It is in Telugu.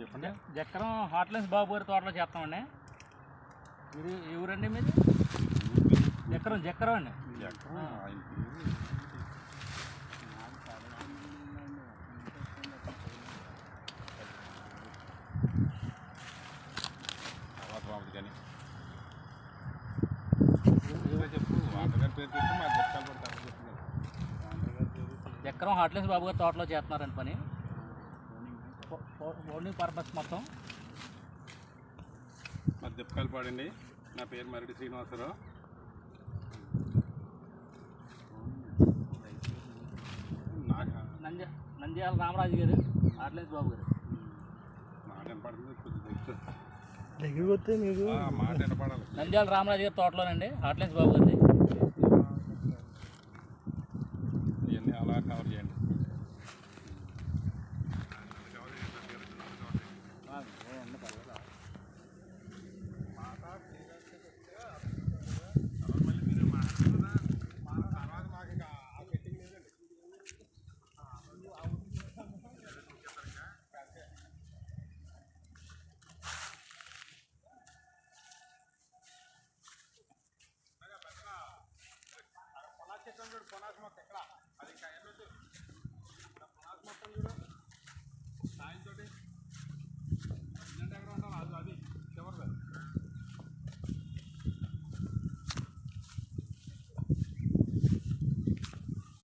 చెప్పండి. చక్రం హాట్లెన్స్ బాబు గారి తోటలో చేస్తామండి. మీరు ఎవరండి మీది? చక్రం అండి. చక్రం హాట్లెన్స్ బాబు గారి తోటలో చేస్తున్నారండి పని. ఓన్లింగ్ పర్పస్ మొత్తం. మరి దెప్పకాయలు పాడండి. నా పేరు మరిడి శ్రీనివాసరావు. నంద్యాల రామరాజు గారు, హాట్లెన్స్ బాబు గారు. మాట వినపడుతుంది కొద్దిగా దగ్గరికి వస్తే మీకు మాట వినపడాలి. నంద్యాల రామరాజు గారి తోటలోనండి హాట్లెన్స్ బాబు గారిది.